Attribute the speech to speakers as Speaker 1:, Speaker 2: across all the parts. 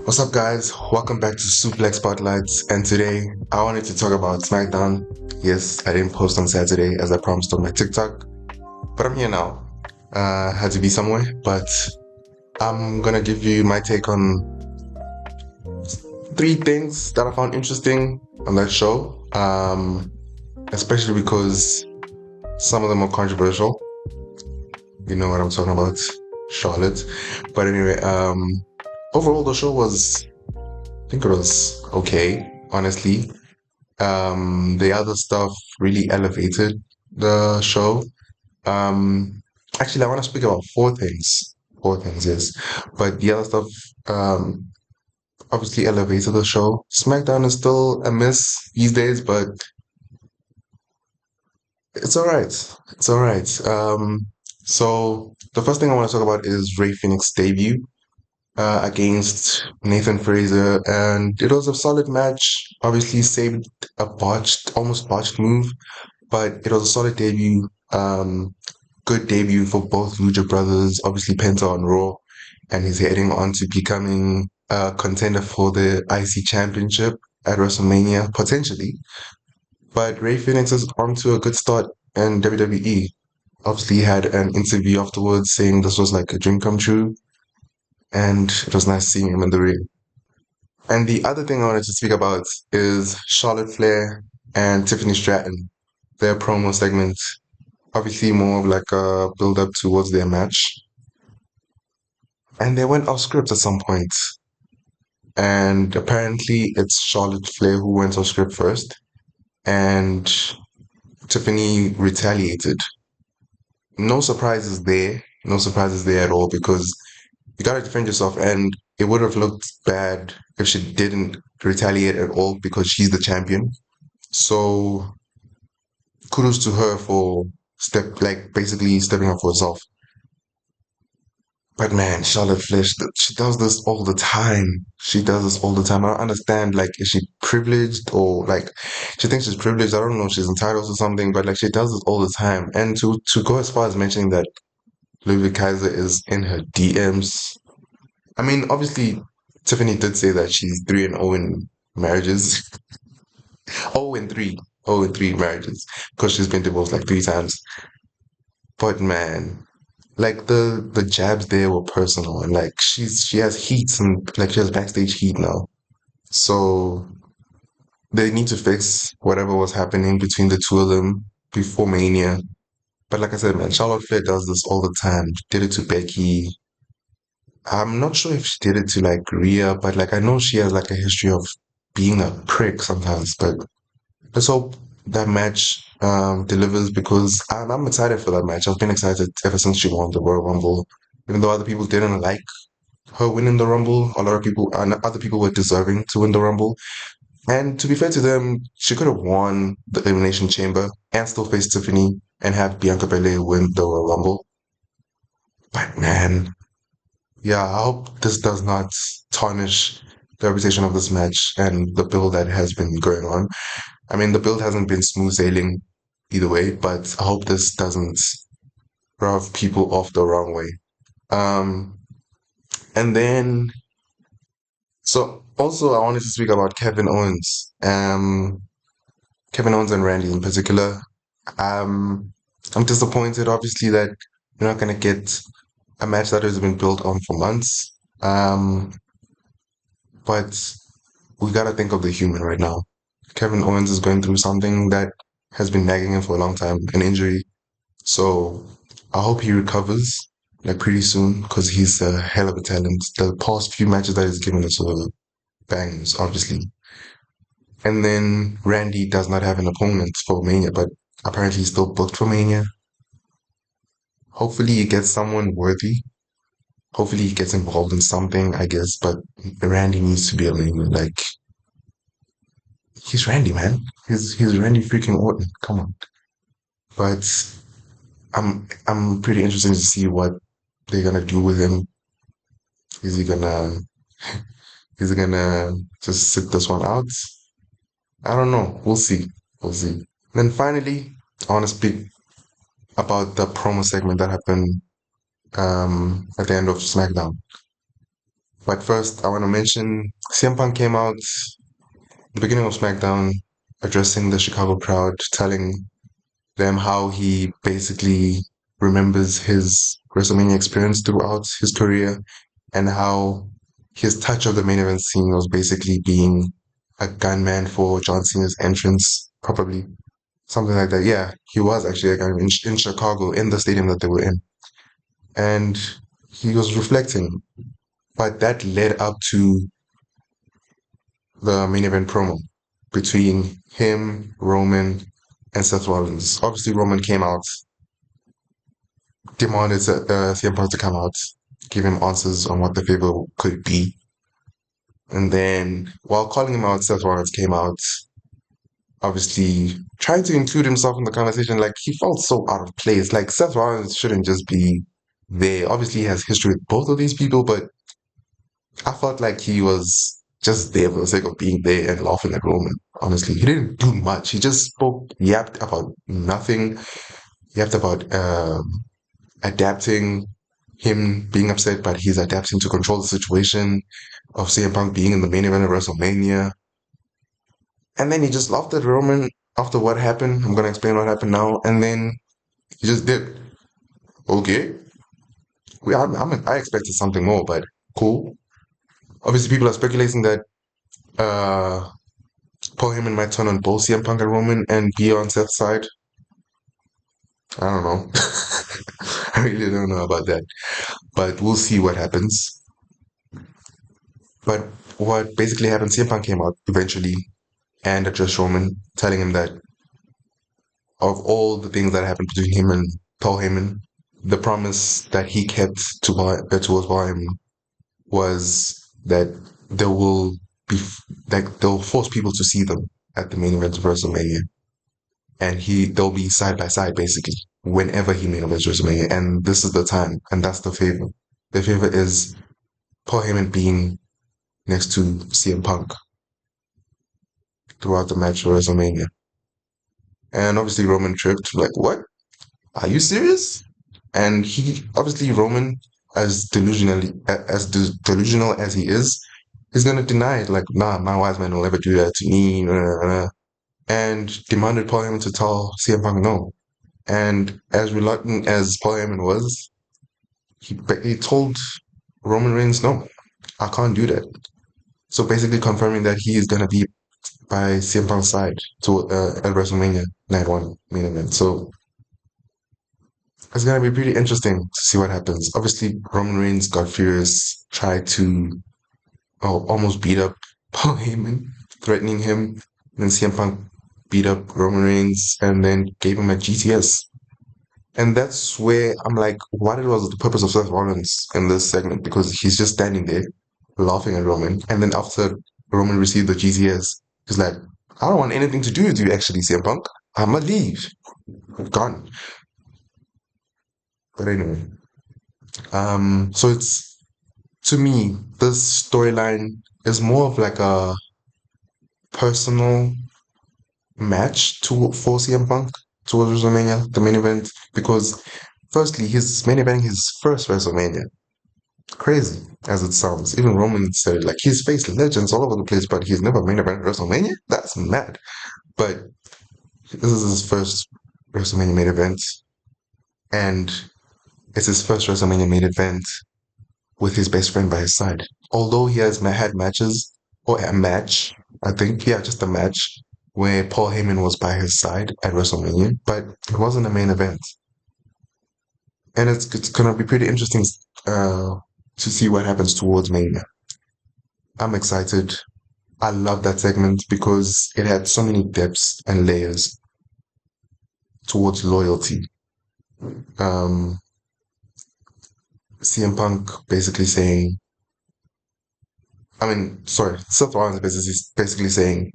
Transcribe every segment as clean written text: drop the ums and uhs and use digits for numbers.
Speaker 1: What's up, guys? Welcome back to Suplex Spotlights. And today I wanted to talk about Smackdown. Yes, I didn't post on Saturday as I promised on my TikTok, but I'm here now. Had to be somewhere, but I'm gonna give you my take on three things that I found interesting on that show. Especially because some of them are controversial. You know what I'm talking about, Charlotte. But anyway, overall the show was, I think it was okay, honestly. The other stuff really elevated the show. Um, Actually, I want to speak about four things. Four things, yes. But the other stuff, um, obviously elevated the show. SmackDown is still a miss these days, but it's all right. It's all right. So the first thing I want to talk about is Ray Phoenix's debut against Nathan Fraser, and it was a solid match. Obviously, saved a almost botched move, but it was a solid debut. Good debut for both Lucha brothers. Obviously, Penta on Raw, and he's heading on to becoming a contender for the IC Championship at WrestleMania, potentially. But Ray Phoenix is on to a good start in WWE. Obviously, he had an interview afterwards saying this was like a dream come true, and it was nice seeing him in the ring. And the other thing I wanted to speak about is Charlotte Flair and Tiffany Stratton, their promo segment. Obviously, more of like a build up towards their match. And they went off script at some point. And apparently, it's Charlotte Flair who went off script first. And Tiffany retaliated. No surprises there. No surprises there at all because you gotta defend yourself. And it would have looked bad if she didn't retaliate at all because she's the champion. So kudos to her for basically stepping up for herself. But man, Charlotte Flair, she does this all the time. She does this all the time. I don't understand, like, is she privileged or like she thinks she's privileged? I don't know if she's entitled to something, but like she does this all the time. And to go as far as mentioning that Ludwig Kaiser is in her DMs. I mean, obviously Tiffany did say that she's 3-0 in marriages. 0 and 3. 0 and 3 marriages. Because she's been divorced like three times. But man, like the jabs there were personal and like she has heat and like she has backstage heat now. So they need to fix whatever was happening between the two of them before Mania. But like I said, man, Charlotte Flair does this all the time. Did it to Becky. I'm not sure if she did it to like Rhea, but like I know she has like a history of being a prick sometimes. But let's hope that match delivers because I'm excited for that match. I've been excited ever since she won the Royal Rumble. Even though other people didn't like her winning the Rumble, a lot of people and other people were deserving to win the Rumble. And to be fair to them, she could have won the Elimination Chamber and still face Tiffany and have Bianca Belair win the Royal Rumble. But man, yeah, I hope this does not tarnish the reputation of this match and the build that has been going on. I mean, the build hasn't been smooth sailing either way, but I hope this doesn't rub people off the wrong way. Um, and then, so also I wanted to speak about Kevin Owens. Kevin Owens and Randy in particular. Um, I'm disappointed, obviously, that you're not gonna get a match that has been built on for months. But we gotta think of the human right now. Kevin Owens is going through something that has been nagging him for a long time, an injury. So I hope he recovers like pretty soon because he's a hell of a talent. The past few matches that he's given us were bangers, obviously. And then Randy does not have an opponent for Mania, but apparently he's still booked for Mania. Hopefully he gets someone worthy. Hopefully he gets involved in something, I guess. But Randy needs to be a Mania. Like he's Randy, man. He's Randy freaking Orton. Come on. But I'm pretty interested to see what they're gonna do with him. Is he gonna is he gonna just sit this one out? I don't know. We'll see. We'll see. Then finally, I want to speak about the promo segment that happened at the end of SmackDown. But first, I want to mention CM Punk came out the beginning of SmackDown addressing the Chicago crowd, telling them how he basically remembers his WrestleMania experience throughout his career and how his touch of the main event scene was basically being a gunman for John Cena's entrance, probably something like that. Yeah, he was actually a gunman in Chicago in the stadium that they were in. And he was reflecting, but that led up to the main event promo between him, Roman, and Seth Rollins. Obviously, Roman came out, demanded CM Punk to come out, give him answers on what the favor could be. And then, while calling him out, Seth Rollins came out, obviously trying to include himself in the conversation. Like, he felt so out of place. Like, Seth Rollins shouldn't just be there. Obviously, he has history with both of these people, but I felt like he was just there for the sake of being there and laughing at Roman. Honestly, he didn't do much. He just yapped about nothing. Yapped about adapting, him being upset, but he's adapting to control the situation of CM Punk being in the main event of WrestleMania. And then he just laughed at Roman after what happened. I'm gonna explain what happened now. And then he just did. Okay, I expected something more, but cool. Obviously, people are speculating that uh, Paul Heyman might turn on both CM Punk and Roman and be on Seth's side. I don't know. I really don't know about that. But we'll see what happens. But what basically happened, CM Punk came out eventually and addressed Roman, telling him that of all the things that happened between him and Paul Heyman, the promise that he kept towards Paul Heyman was that there will be like they'll force people to see them at the main event of WrestleMania, and they'll be side by side basically whenever he main events WrestleMania, and this is the time, and that's the favor. The favor is Paul Heyman being next to CM Punk throughout the match for WrestleMania, and obviously Roman tripped like, "What? Are you serious?" And he obviously Roman, delusional as he is gonna deny it. Like, nah, my wise man will never do that to me. And demanded Paul Heyman to tell CM Punk no. And as reluctant as Paul Heyman was, he told Roman Reigns, no, I can't do that. So basically confirming that he is gonna be by CM Punk's side to at WrestleMania Night One main event. So it's gonna be pretty interesting to see what happens. Obviously, Roman Reigns got furious, tried to almost beat up Paul Heyman, threatening him. Then CM Punk beat up Roman Reigns and then gave him a GTS. And that's where I'm like, what was the purpose of Seth Rollins in this segment? Because he's just standing there laughing at Roman. And then after Roman received the GTS, he's like, I don't want anything to do with you, actually, CM Punk. I'm gonna leave. I'm gone. But anyway, so it's to me, this storyline is more of like a personal match to for CM Punk towards WrestleMania, the main event, because firstly, he's main eventing his first WrestleMania. Crazy as it sounds. Even Roman said it, like he's faced legends all over the place, but he's never main evented WrestleMania? That's mad. But this is his first WrestleMania main event, and it's his first WrestleMania main event with his best friend by his side. Although he has had matches, or a match, I think, yeah, just a match where Paul Heyman was by his side at WrestleMania, but it wasn't a main event. And it's gonna be pretty interesting to see what happens towards Mania. I'm excited. I love that segment because it had so many depths and layers towards loyalty. Um, CM Punk basically saying, I mean, sorry, Seth Rollins basically saying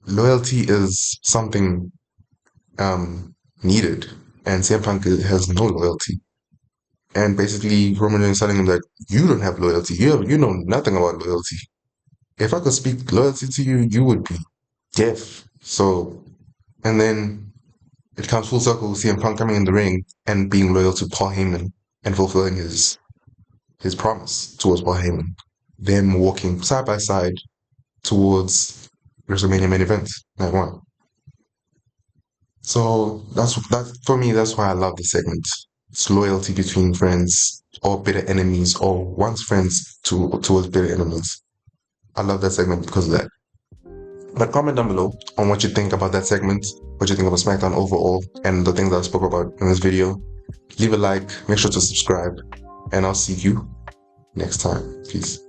Speaker 1: loyalty is something needed, and CM Punk has no loyalty. And basically, Roman Reigns telling him that you don't have loyalty. You know nothing about loyalty. If I could speak loyalty to you, you would be deaf. So, and then it comes full circle with CM Punk coming in the ring and being loyal to Paul Heyman and fulfilling his promise towards Paul Heyman. Them walking side by side towards WrestleMania main event night one. So that for me. That's why I love the segment. It's loyalty between friends or bitter enemies, or once friends towards bitter enemies. I love that segment because of that. But comment down below on what you think about that segment, what you think about SmackDown overall, and the things that I spoke about in this video. Leave a like, make sure to subscribe, and I'll see you next time. Peace.